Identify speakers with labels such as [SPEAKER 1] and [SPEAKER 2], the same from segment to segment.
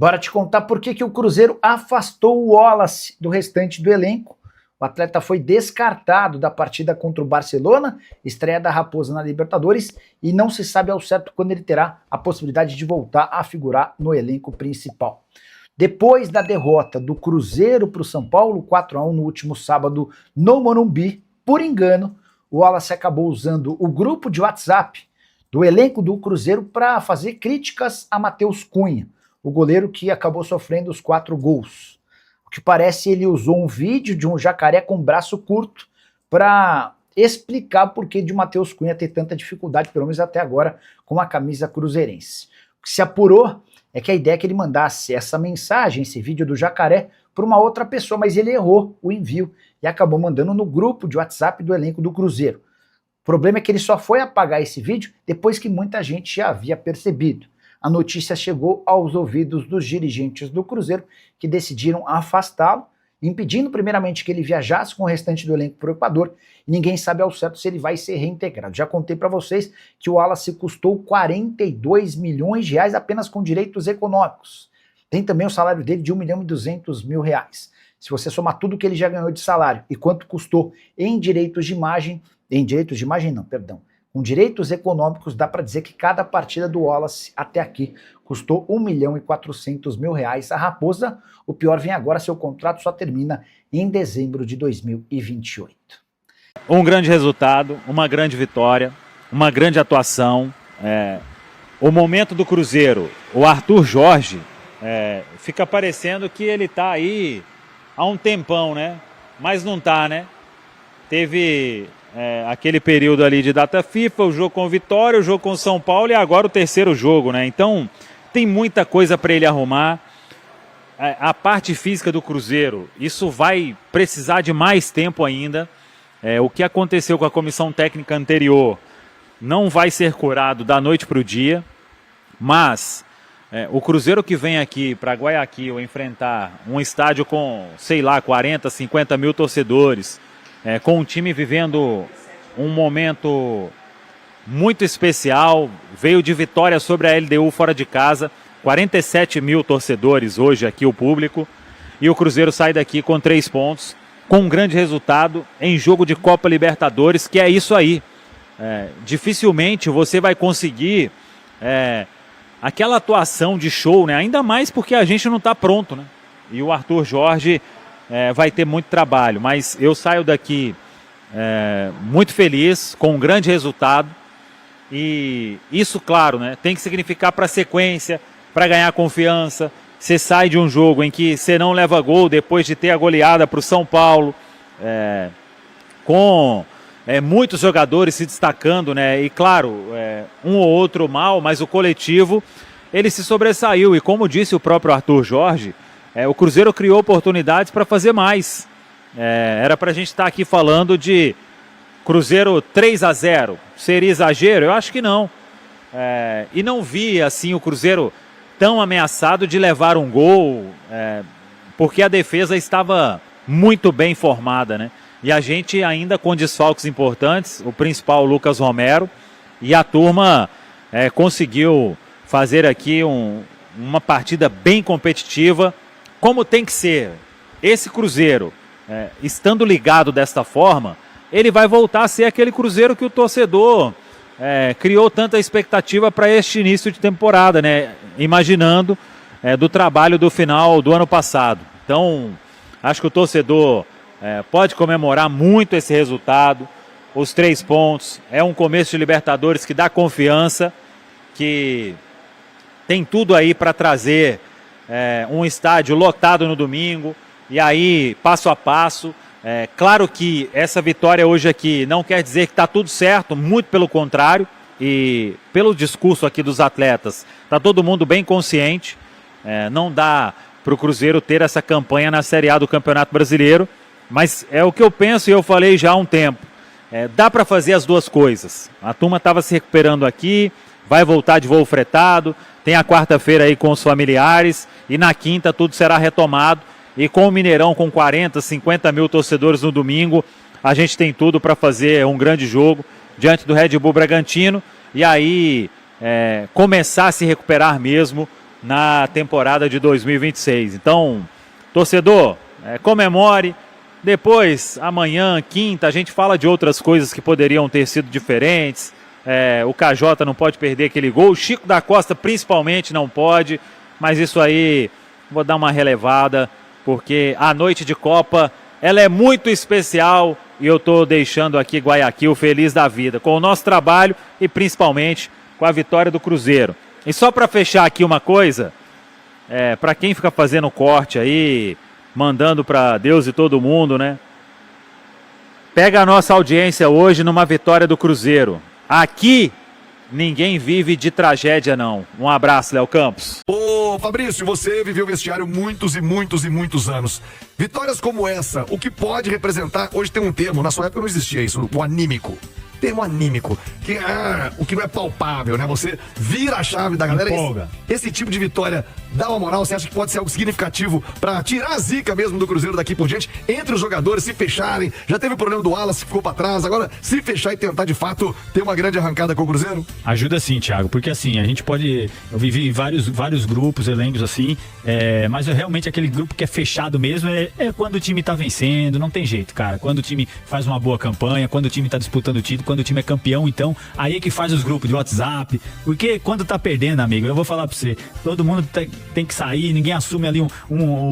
[SPEAKER 1] Bora te contar por que o Cruzeiro afastou o Wallace do restante do elenco. O atleta foi descartado da partida contra o Barcelona, estreia da Raposa na Libertadores, e não se sabe ao certo quando ele terá a possibilidade de voltar a figurar no elenco principal. Depois da derrota do Cruzeiro para o São Paulo, 4-1 no último sábado no Morumbi, por engano, o Wallace acabou usando o grupo de WhatsApp do elenco do Cruzeiro para fazer críticas a Matheus Cunha, o goleiro que acabou sofrendo os 4 gols. O que parece, ele usou um vídeo de um jacaré com braço curto para explicar por que de Matheus Cunha ter tanta dificuldade, pelo menos até agora, com a camisa cruzeirense. O que se apurou é que a ideia é que ele mandasse essa mensagem, esse vídeo do jacaré, para uma outra pessoa, mas ele errou o envio e acabou mandando no grupo de WhatsApp do elenco do Cruzeiro. O problema é que ele só foi apagar esse vídeo depois que muita gente já havia percebido. A notícia chegou aos ouvidos dos dirigentes do Cruzeiro, que decidiram afastá-lo, impedindo primeiramente que ele viajasse com o restante do elenco para o Equador, e ninguém sabe ao certo se ele vai ser reintegrado. Já contei para vocês que o Wallace custou 42 milhões de reais apenas com direitos econômicos. Tem também o salário dele de 1.200.000 reais. Se você somar tudo que ele já ganhou de salário e quanto custou em direitos de imagem, com direitos econômicos, dá para dizer que cada partida do Wallace até aqui custou 1.400.000 reais. A Raposa, o pior vem agora, seu contrato só termina em dezembro de 2028.
[SPEAKER 2] Um grande resultado, uma grande vitória, uma grande atuação. O momento do Cruzeiro, o Arthur Jorge, fica parecendo que ele tá aí há um tempão, né? Mas não tá, né? Teve aquele período ali de data FIFA, o jogo com o Vitória, o jogo com o São Paulo e agora o terceiro jogo, né? Então tem muita coisa para ele arrumar. A parte física do Cruzeiro, isso vai precisar de mais tempo ainda. O que aconteceu com a comissão técnica anterior não vai ser curado da noite para o dia, mas o Cruzeiro que vem aqui para Guayaquil enfrentar um estádio com, sei lá, 40, 50 mil torcedores, com o time vivendo um momento muito especial, veio de vitória sobre a LDU fora de casa, 47 mil torcedores hoje aqui o público, e o Cruzeiro sai daqui com 3 pontos, com um grande resultado em jogo de Copa Libertadores, que é isso aí. Dificilmente você vai conseguir aquela atuação de show, né? Ainda mais porque a gente não está pronto, né? E o Arthur Jorge vai ter muito trabalho, mas eu saio daqui muito feliz, com um grande resultado, e isso, claro, né, tem que significar para a sequência, para ganhar confiança. Você sai de um jogo em que você não leva gol depois de ter a goleada para o São Paulo, com muitos jogadores se destacando, né, e claro, um ou outro mal, mas o coletivo, ele se sobressaiu, e como disse o próprio Arthur Jorge, o Cruzeiro criou oportunidades para fazer mais. Era para a gente estar aqui falando de Cruzeiro 3-0. Seria exagero? Eu acho que não. E não vi assim o Cruzeiro tão ameaçado de levar um gol, porque a defesa estava muito bem formada, né? E a gente ainda com desfalques importantes, o principal, o Lucas Romero, e a turma conseguiu fazer aqui uma partida bem competitiva, como tem que ser. Esse Cruzeiro, estando ligado desta forma, ele vai voltar a ser aquele Cruzeiro que o torcedor criou tanta expectativa para este início de temporada, né? Imaginando do trabalho do final do ano passado. Então, acho que o torcedor pode comemorar muito esse resultado, os 3 pontos. É um começo de Libertadores que dá confiança, que tem tudo aí para trazer um estádio lotado no domingo, e aí passo a passo. Claro que essa vitória hoje aqui não quer dizer que está tudo certo, muito pelo contrário, e pelo discurso aqui dos atletas, está todo mundo bem consciente. Não dá para o Cruzeiro ter essa campanha na Série A do Campeonato Brasileiro, mas é o que eu penso e eu falei já há um tempo. Dá para fazer as duas coisas. A turma estava se recuperando aqui, vai voltar de voo fretado, tem a quarta-feira aí com os familiares, e na quinta tudo será retomado, e com o Mineirão com 40, 50 mil torcedores no domingo, a gente tem tudo para fazer um grande jogo diante do Red Bull Bragantino, e aí começar a se recuperar mesmo na temporada de 2026. Então, torcedor, comemore. Depois, amanhã, quinta, a gente fala de outras coisas que poderiam ter sido diferentes. O KJ não pode perder aquele gol. O Chico da Costa, principalmente, não pode. Mas isso aí, vou dar uma relevada, porque a noite de Copa, ela é muito especial. E eu estou deixando aqui Guayaquil feliz da vida, com o nosso trabalho e principalmente com a vitória do Cruzeiro. E só para fechar aqui uma coisa, para quem fica fazendo corte aí, mandando para Deus e todo mundo, né? Pega a nossa audiência hoje numa vitória do Cruzeiro. Aqui, ninguém vive de tragédia, não. Um abraço, Léo Campos.
[SPEAKER 3] Ô, Fabrício, você viveu vestiário muitos e muitos e muitos anos. Vitórias como essa, o que pode representar? Hoje tem um termo, na sua época não existia isso, o anímico. Termo anímico, que o que não é palpável, né? Você vira a chave da galera. Esse tipo de vitória dá uma moral, você acha que pode ser algo significativo pra tirar a zica mesmo do Cruzeiro daqui por diante, entre os jogadores se fecharem? Já teve o problema do Wallace, ficou pra trás, agora se fechar e tentar de fato ter uma grande arrancada com o Cruzeiro?
[SPEAKER 4] Ajuda sim, Thiago, porque assim, a gente pode, eu vivi vários grupos, elencos assim, mas realmente aquele grupo que é fechado mesmo é quando o time tá vencendo, não tem jeito, cara, quando o time faz uma boa campanha, quando o time tá disputando o título, quando o time é campeão, então, aí é que faz os grupos de WhatsApp, porque quando tá perdendo, amigo, eu vou falar pra você, todo mundo tem que sair, ninguém assume ali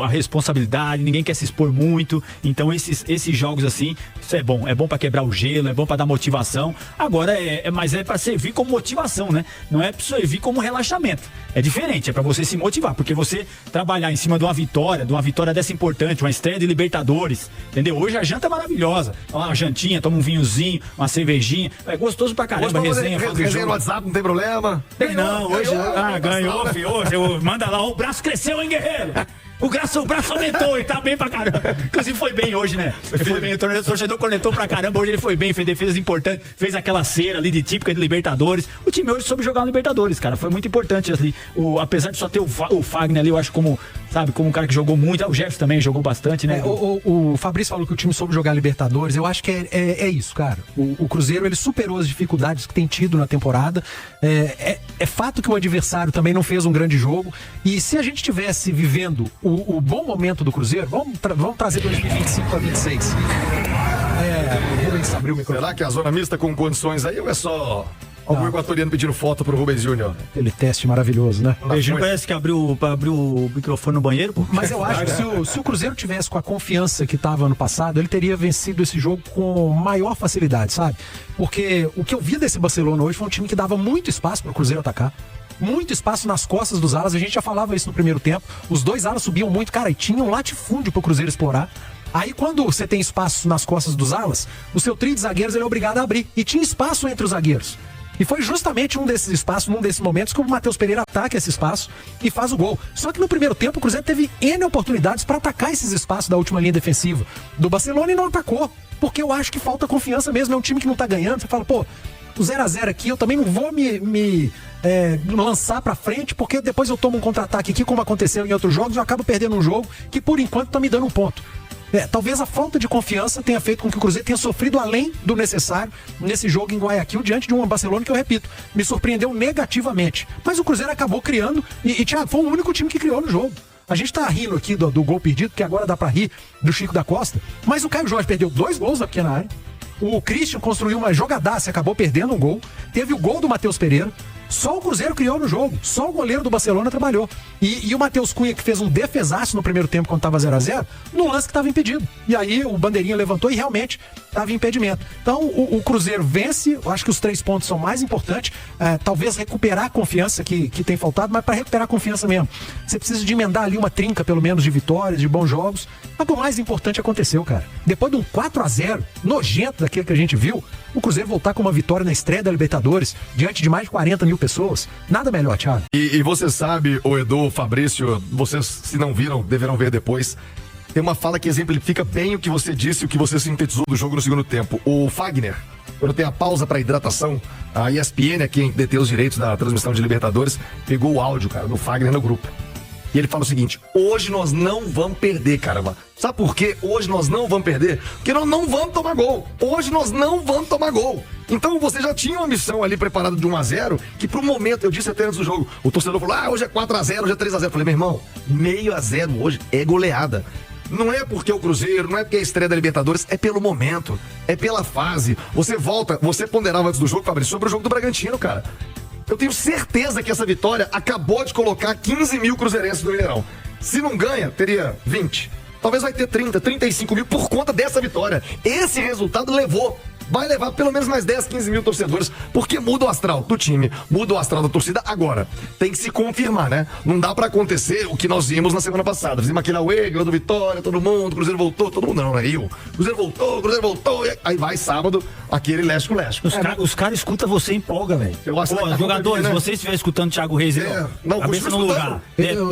[SPEAKER 4] a responsabilidade, ninguém quer se expor muito, então esses jogos assim, isso é bom pra quebrar o gelo, é bom pra dar motivação, agora mas é pra servir como motivação, né? Não é pra servir como relaxamento, é diferente, é pra você se motivar, porque você trabalhar em cima de uma vitória dessa importante, uma estreia de Libertadores, entendeu? Hoje a janta é maravilhosa, uma jantinha, toma um vinhozinho, uma cervejinha, é gostoso pra caramba, resenha
[SPEAKER 3] no WhatsApp, não tem problema?
[SPEAKER 4] Não, hoje ganhou, filho, manda lá, o braço cresceu, hein, guerreiro? O braço aumentou e tá bem pra caramba. Inclusive foi bem hoje, né? Ele foi bem, o torcedor conectou pra caramba. Hoje ele foi bem, fez defesas importantes, fez aquela cera ali de típica de Libertadores. O time hoje soube jogar no Libertadores, cara. Foi muito importante ali. Apesar de só ter o Fagner ali, eu acho como um cara que jogou muito. O Jefferson também jogou bastante, né?
[SPEAKER 5] O Fabrício falou que o time soube jogar Libertadores. Eu acho que é isso, cara. O Cruzeiro, ele superou as dificuldades que tem tido na temporada. É fato que o adversário também não fez um grande jogo. E se a gente tivesse vivendo o bom momento do Cruzeiro, vamos trazer 2025 para 2026. O Rubens abriu o microfone.
[SPEAKER 3] Será que a zona mista com condições aí ou é só algum equatoriano pedindo foto pro Rubens Júnior?
[SPEAKER 5] Aquele teste maravilhoso, né?
[SPEAKER 4] O Beijinho parece que abriu o microfone no banheiro, pô.
[SPEAKER 5] Mas eu acho que se o Cruzeiro tivesse com a confiança que estava ano passado, ele teria vencido esse jogo com maior facilidade, sabe? Porque o que eu vi desse Barcelona hoje foi um time que dava muito espaço pro Cruzeiro atacar. Muito espaço nas costas dos alas, a gente já falava isso no primeiro tempo. Os dois alas subiam muito, cara, e tinha um latifúndio pro Cruzeiro explorar. Aí quando você tem espaço nas costas dos alas, o seu trio de zagueiros ele é obrigado a abrir. E tinha espaço entre os zagueiros. E foi justamente um desses espaços, num desses momentos, que o Matheus Pereira ataca esse espaço e faz o gol. Só que no primeiro tempo o Cruzeiro teve N oportunidades para atacar esses espaços da última linha defensiva do Barcelona e não atacou. Porque eu acho que falta confiança mesmo, é um time que não tá ganhando. Você fala, pô, o 0x0 aqui, eu também não vou me lançar pra frente, porque depois eu tomo um contra-ataque aqui, como aconteceu em outros jogos, eu acabo perdendo um jogo que por enquanto tá me dando um ponto. Talvez a falta de confiança tenha feito com que o Cruzeiro tenha sofrido além do necessário nesse jogo em Guayaquil, diante de um Barcelona que, eu repito, me surpreendeu negativamente. Mas o Cruzeiro acabou criando e Thiago, foi o único time que criou no jogo. A gente tá rindo aqui do gol perdido, que agora dá pra rir do Chico da Costa, mas o Caio Jorge perdeu 2 gols na pequena área. O Christian construiu uma jogadaça e acabou perdendo um gol. Teve o gol do Matheus Pereira. Só o Cruzeiro criou no jogo. Só o goleiro do Barcelona trabalhou. E o Matheus Cunha, que fez um defesaço no primeiro tempo, quando estava 0x0, no lance que estava impedido. E aí o bandeirinha levantou e realmente estava em impedimento. Então o Cruzeiro vence. Eu acho que os 3 pontos são mais importantes. Talvez recuperar a confiança que tem faltado, mas para recuperar a confiança mesmo, você precisa de emendar ali uma trinca, pelo menos, de vitórias, de bons jogos. Mas o mais importante aconteceu, cara. Depois de um 4x0 nojento daquele que a gente viu, o Cruzeiro voltar com uma vitória na estreia da Libertadores, diante de mais de 40 mil pessoas. Nada melhor, Thiago.
[SPEAKER 3] E você sabe, o Edu, o Fabrício, vocês, se não viram, deverão ver depois. Tem uma fala que exemplifica bem o que você disse e o que você sintetizou do jogo no segundo tempo. O Fagner, quando tem a pausa para hidratação, a ESPN, quem detém os direitos da transmissão de Libertadores, pegou o áudio, cara, do Fagner no grupo. E ele fala o seguinte: hoje nós não vamos perder, caramba. Sabe por quê? Hoje nós não vamos perder? Porque nós não vamos tomar gol. Hoje nós não vamos tomar gol. Então você já tinha uma missão ali preparada de 1-0, que pro momento, eu disse até antes do jogo, o torcedor falou, hoje é 4-0, hoje é 3-0. Eu falei, meu irmão, 0,5 hoje é goleada. Não é porque é o Cruzeiro, não é porque é a estreia da Libertadores, é pelo momento, é pela fase. Você ponderava antes do jogo, Fabrício, sobre o jogo do Bragantino, cara. Eu tenho certeza que essa vitória acabou de colocar 15 mil cruzeirenses no Mineirão. Se não ganha, teria 20. Talvez vai ter 30, 35 mil por conta dessa vitória. Esse resultado vai levar pelo menos mais 10, 15 mil torcedores, porque muda o astral do time, muda o astral da torcida. Agora, tem que se confirmar, né? Não dá pra acontecer o que nós vimos na semana passada. Fizemos aquele auê, ganhou do Vitória, todo mundo, Cruzeiro voltou, todo mundo não, né? Cruzeiro voltou, aí vai sábado, aquele lesco-lesco.
[SPEAKER 4] Os caras escutam você e empolga, velho.
[SPEAKER 3] Tá
[SPEAKER 4] Jogadores,
[SPEAKER 3] né?
[SPEAKER 4] se vocês estiverem escutando o Thiago Reis, cabeça no lugar.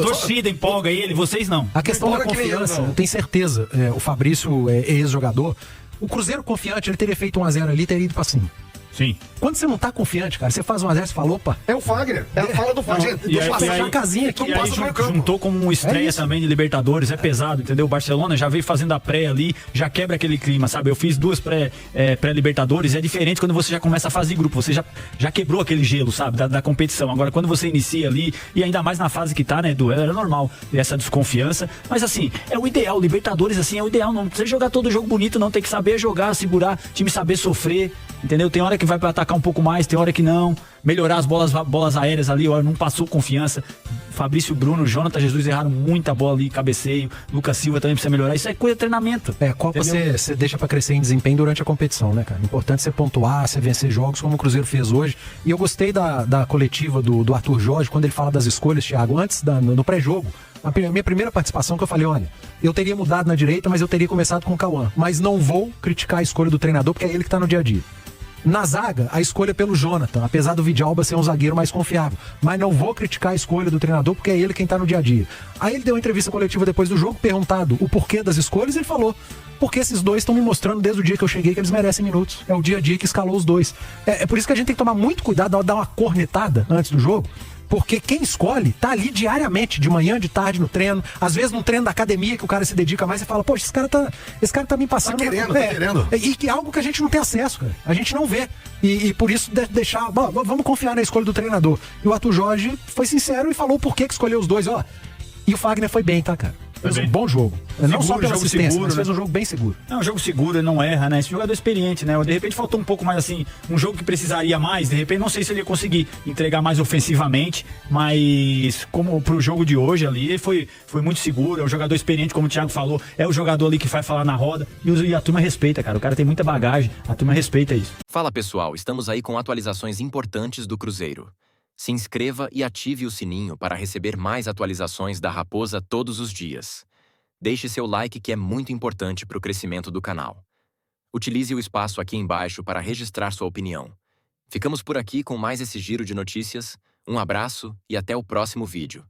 [SPEAKER 4] Torcida empolga ele, vocês não.
[SPEAKER 5] A questão da confiança, eu tenho certeza, o Fabrício é ex-jogador, o Cruzeiro confiante, ele teria feito 1-0 ali e teria ido pra cima.
[SPEAKER 4] Sim.
[SPEAKER 5] Quando você não tá confiante, cara, você faz 1-0, você fala, opa.
[SPEAKER 3] É o Fagner, é a fala do Fagner.
[SPEAKER 5] Deixa eu fechar a casinha aqui.
[SPEAKER 4] E aí juntou como um estreia também de Libertadores, é pesado, entendeu? O Barcelona já veio fazendo a pré ali, já quebra aquele clima, sabe? Eu fiz 2 pré-Libertadores, é diferente quando você já começa a fase de grupo, você já quebrou aquele gelo, sabe? Da competição. Agora, quando você inicia ali, e ainda mais na fase que tá, né, Edu? Era normal essa desconfiança, mas assim, é o ideal, Libertadores, assim, é o ideal, não precisa jogar todo jogo bonito, não, tem que saber jogar, segurar, time saber sofrer, entendeu? Tem hora que vai pra atacar um pouco mais, tem hora que não, melhorar as bolas aéreas ali, ó, não passou confiança. Fabrício Bruno, Jonathan Jesus erraram muita bola ali, cabeceio, Lucas Silva também precisa melhorar, isso é coisa de treinamento.
[SPEAKER 5] Copa você deixa pra crescer em desempenho durante a competição, né, cara? Importante você pontuar, você vencer jogos como o Cruzeiro fez hoje. E eu gostei da coletiva do Arthur Jorge, quando ele fala das escolhas, Thiago, antes no pré-jogo. A minha primeira participação que eu falei, olha, eu teria mudado na direita, mas eu teria começado com o Cauã. Mas não vou criticar a escolha do treinador, porque é ele que tá no dia a dia. Na zaga, a escolha é pelo Jonathan, apesar do Vidalba ser um zagueiro mais confiável. Mas não vou criticar a escolha do treinador, porque é ele quem tá no dia a dia. Aí ele deu uma entrevista coletiva depois do jogo, perguntado o porquê das escolhas, ele falou, porque esses dois estão me mostrando desde o dia que eu cheguei que eles merecem minutos. É o dia a dia que escalou os dois. É por isso que a gente tem que tomar muito cuidado, dar uma cornetada antes do jogo, porque quem escolhe tá ali diariamente, de manhã, de tarde, no treino. Às vezes no treino da academia que o cara se dedica mais e fala, poxa, esse cara tá me passando.
[SPEAKER 3] Tá querendo.
[SPEAKER 5] E que é algo que a gente não tem acesso, cara. A gente não vê. E por isso deixar. Vamos confiar na escolha do treinador. E o Arthur Jorge foi sincero e falou por que escolheu os dois, ó. E o Fagner foi bem, tá, cara? Fez um bom jogo. Não só pela assistência,
[SPEAKER 4] seguro,
[SPEAKER 5] mas fez um jogo bem seguro.
[SPEAKER 4] É um jogo seguro, ele não erra, né? Esse jogador experiente, né? De repente faltou um pouco mais assim, um jogo que precisaria mais, de repente não sei se ele ia conseguir entregar mais ofensivamente, mas como pro jogo de hoje ali, ele foi muito seguro, é um jogador experiente, como o Thiago falou, é o jogador ali que vai falar na roda, e a turma respeita, cara. O cara tem muita bagagem, a turma respeita isso.
[SPEAKER 6] Fala pessoal, estamos aí com atualizações importantes do Cruzeiro. Se inscreva e ative o sininho para receber mais atualizações da Raposa todos os dias. Deixe seu like que é muito importante para o crescimento do canal. Utilize o espaço aqui embaixo para registrar sua opinião. Ficamos por aqui com mais esse giro de notícias. Um abraço e até o próximo vídeo.